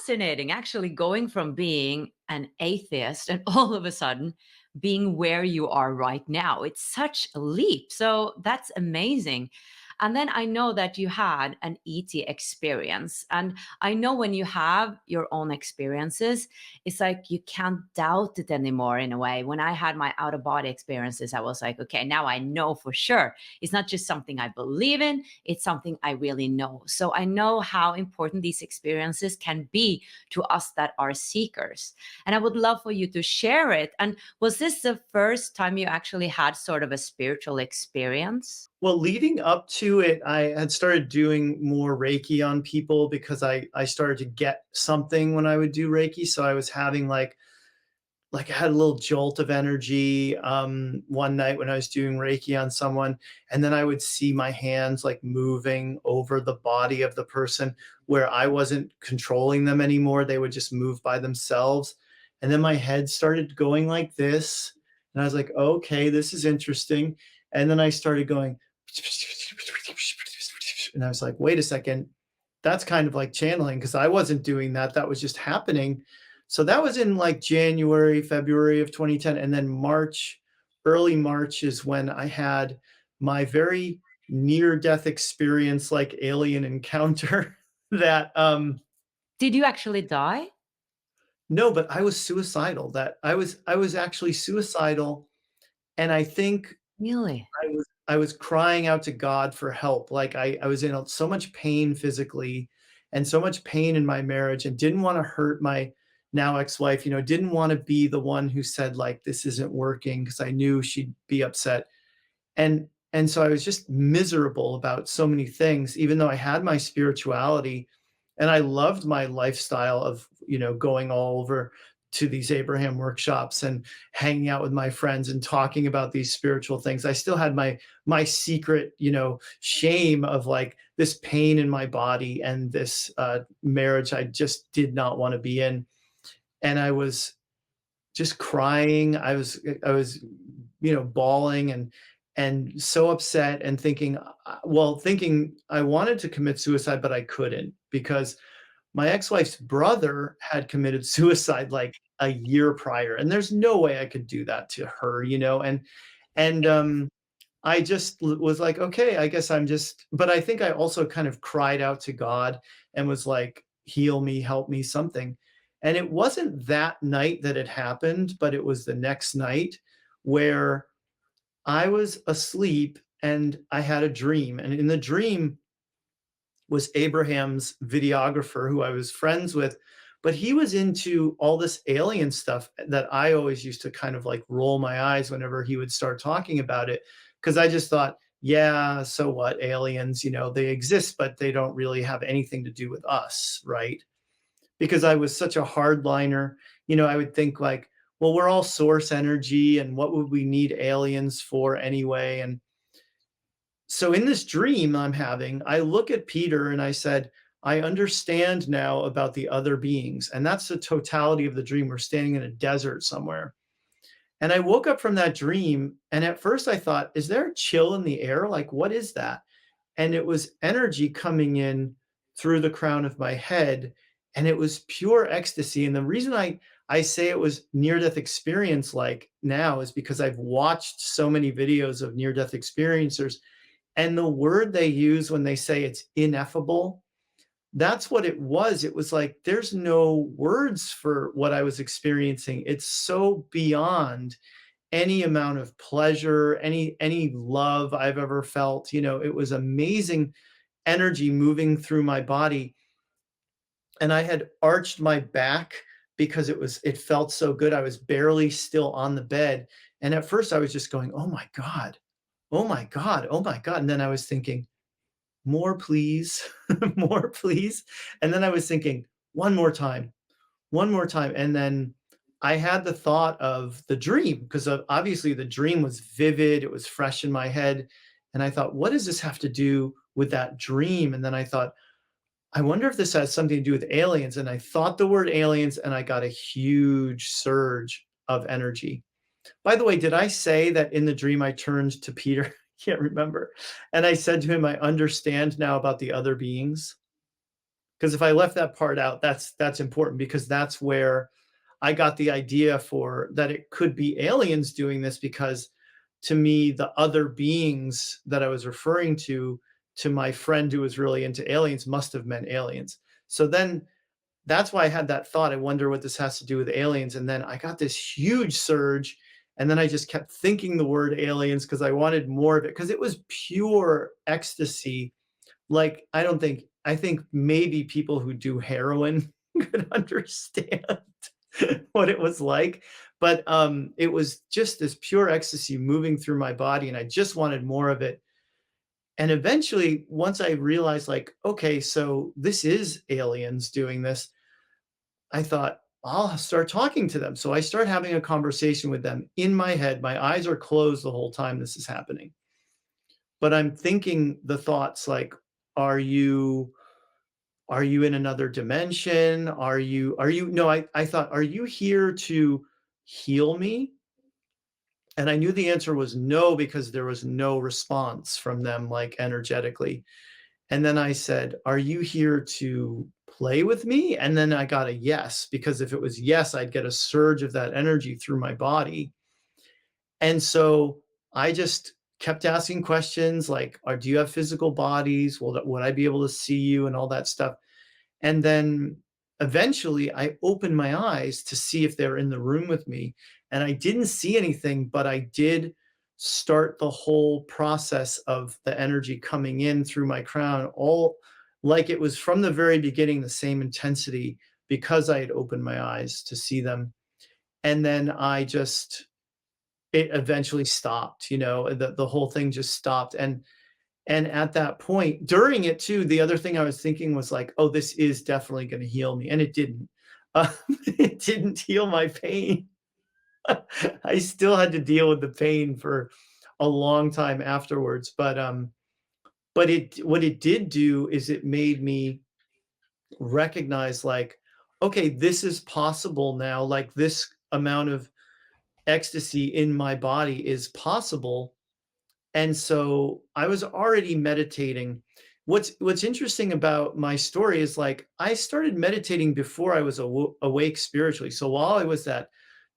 fascinating, actually, going from being an atheist and all of a sudden being where you are right now. It's such a leap. So that's amazing. And then I know that you had an ET experience. And I know when you have your own experiences, it's like you can't doubt it anymore in a way. When I had my out of body experiences, I was like, okay, now I know for sure. It's not just something I believe in, it's something I really know. So I know how important these experiences can be to us that are seekers. And I would love for you to share it. And was this the first time you actually had sort of a spiritual experience? Well, leading up to it, I had started doing more Reiki on people because I started to get something when I would do Reiki. So I was having like I had a little jolt of energy one night when I was doing Reiki on someone, and then I would see my hands like moving over the body of the person where I wasn't controlling them anymore. They would just move by themselves. And then my head started going like this. And I was like, okay, this is interesting. And then I started going, and I was like, wait a second, that's kind of like channeling because I wasn't doing that. That was just happening. So that was in like January, February of 2010. And then March, early March is when I had my very near death experience, like alien encounter that, Did you actually die? no, but I was suicidal. That I was actually suicidal. And I think Really? I was crying out to God for help. Like I was in so much pain physically and so much pain in my marriage and didn't want to hurt my now ex-wife, didn't want to be the one who said like this isn't working because I knew she'd be upset. And so I was just miserable about so many things, even though I had my spirituality and I loved my lifestyle of, going all over to these Abraham workshops and hanging out with my friends and talking about these spiritual things. I still had my secret, shame of like this pain in my body and this marriage I just did not want to be in. And I was just crying. I was bawling and so upset and thinking, thinking I wanted to commit suicide, but I couldn't because my ex-wife's brother had committed suicide like a year prior, and there's no way I could do that to her, and I just was like, okay, I guess I'm just, but I think I also kind of cried out to God and was like, heal me, help me, something. And it wasn't that night that it happened, but it was the next night where I was asleep and I had a dream. And in the dream was Abraham's videographer who I was friends with, but he was into all this alien stuff that I always used to kind of like roll my eyes whenever he would start talking about it. Cause I just thought, yeah, so what? Aliens, they exist, but they don't really have anything to do with us, right? Because I was such a hardliner, I would think like, well, we're all source energy, and what would we need aliens for anyway? And so in this dream I'm having, I look at Peter and I said, I understand now about the other beings. And that's the totality of the dream. We're standing in a desert somewhere. And I woke up from that dream. And at first I thought, is there a chill in the air? Like, what is that? And it was energy coming in through the crown of my head. And it was pure ecstasy. And the reason I say it was near death experience like now is because I've watched so many videos of near death experiencers, and the word they use when they say it's ineffable, that's what it was. It was like, there's no words for what I was experiencing. It's so beyond any amount of pleasure, any love I've ever felt. It was amazing energy moving through my body. And I had arched my back because it felt so good. I was barely still on the bed. And at first I was just going, oh my God, oh my God, oh my God. And then I was thinking, more please, more please. And then I was thinking, one more time, one more time. And then I had the thought of the dream because obviously the dream was vivid. It was fresh in my head. And I thought, what does this have to do with that dream? And then I thought, I wonder if this has something to do with aliens. And I thought the word aliens and I got a huge surge of energy. By the way, did I say that in the dream I turned to Peter? Can't remember. And I said to him, I understand now about the other beings. Because if I left that part out, that's important, because that's where I got the idea for that it could be aliens doing this, because to me, the other beings that I was referring to my friend who was really into aliens, must have meant aliens. So then that's why I had that thought. I wonder what this has to do with aliens. And then I got this huge surge. And then I just kept thinking the word aliens because I wanted more of it, because it was pure ecstasy. Like, I think maybe people who do heroin could understand what it was like. But it was just this pure ecstasy moving through my body, and I just wanted more of it. And eventually, once I realized, like, okay, so this is aliens doing this, I thought, I'll start talking to them. So I start having a conversation with them in my head. My eyes are closed the whole time this is happening. But I'm thinking the thoughts like, are you in another dimension? Are you no, I thought, are you here to heal me? And I knew the answer was no, because there was no response from them, like energetically. And then I said, are you here to play with me? And then I got a yes, because if it was yes, I'd get a surge of that energy through my body. And so I just kept asking questions like, do you have physical bodies? Would I be able to see you, and all that stuff? And then eventually I opened my eyes to see if they were in the room with me. And I didn't see anything, but I did start the whole process of the energy coming in through my crown, all like it was from the very beginning, the same intensity, because I had opened my eyes to see them. And then it eventually stopped, the whole thing just stopped. And at that point, during it too, the other thing I was thinking was like, oh, this is definitely going to heal me. And it didn't. It didn't heal my pain. I still had to deal with the pain for a long time afterwards. But what it did do is it made me recognize, like, okay, this is possible now. Like, this amount of ecstasy in my body is possible. And so I was already meditating. What's interesting about my story is, like, I started meditating before I was awake spiritually. So while I was that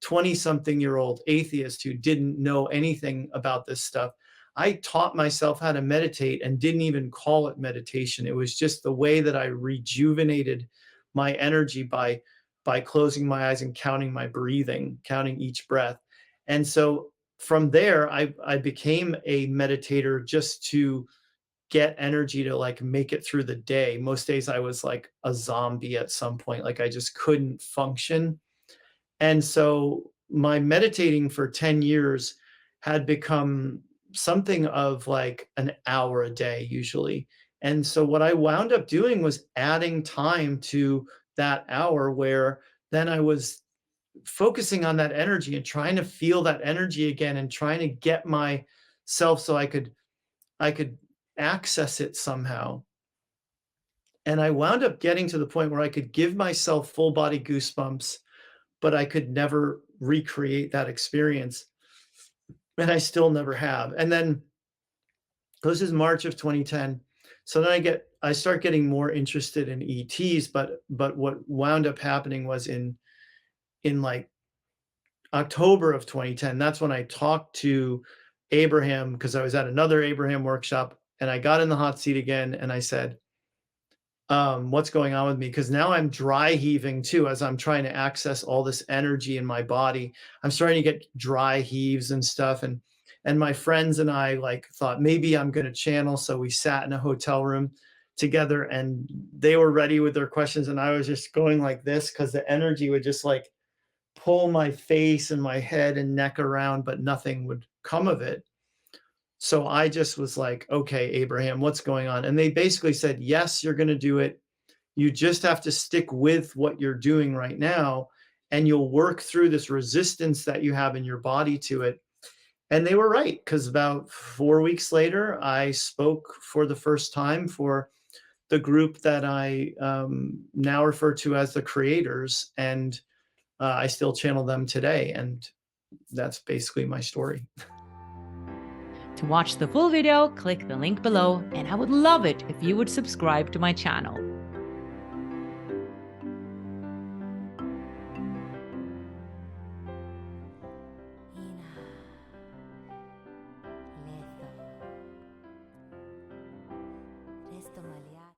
20-something-year-old atheist who didn't know anything about this stuff, I taught myself how to meditate and didn't even call it meditation. It was just the way that I rejuvenated my energy by closing my eyes and counting my breathing, counting each breath. And so from there, I became a meditator just to get energy to, like, make it through the day. Most days I was like a zombie at some point, like I just couldn't function. And so my meditating for 10 years had become something of like an hour a day usually. And so what I wound up doing was adding time to that hour, where then I was focusing on that energy and trying to feel that energy again, and trying to get myself so I could access it somehow. And I wound up getting to the point where I could give myself full body goosebumps, but I could never recreate that experience. And I still never have. And then this is March of 2010. So then I start getting more interested in ETs, but what wound up happening was in like October of 2010, that's when I talked to Abraham, because I was at another Abraham workshop, and I got in the hot seat again, and I said, what's going on with me? Because now I'm dry heaving too, as I'm trying to access all this energy in my body. I'm starting to get dry heaves and stuff. And my friends and I, like, thought maybe I'm going to channel. So we sat in a hotel room together, and they were ready with their questions. And I was just going like this, because the energy would just like pull my face and my head and neck around, but nothing would come of it. So I just was like, okay, Abraham, what's going on? And they basically said, yes, you're going to do it. You just have to stick with what you're doing right now, and you'll work through this resistance that you have in your body to it. And they were right, because about 4 weeks later, I spoke for the first time for the group that I now refer to as the Creators. And I still channel them today. And that's basically my story. To watch the full video, click the link below, and I would love it if you would subscribe to my channel.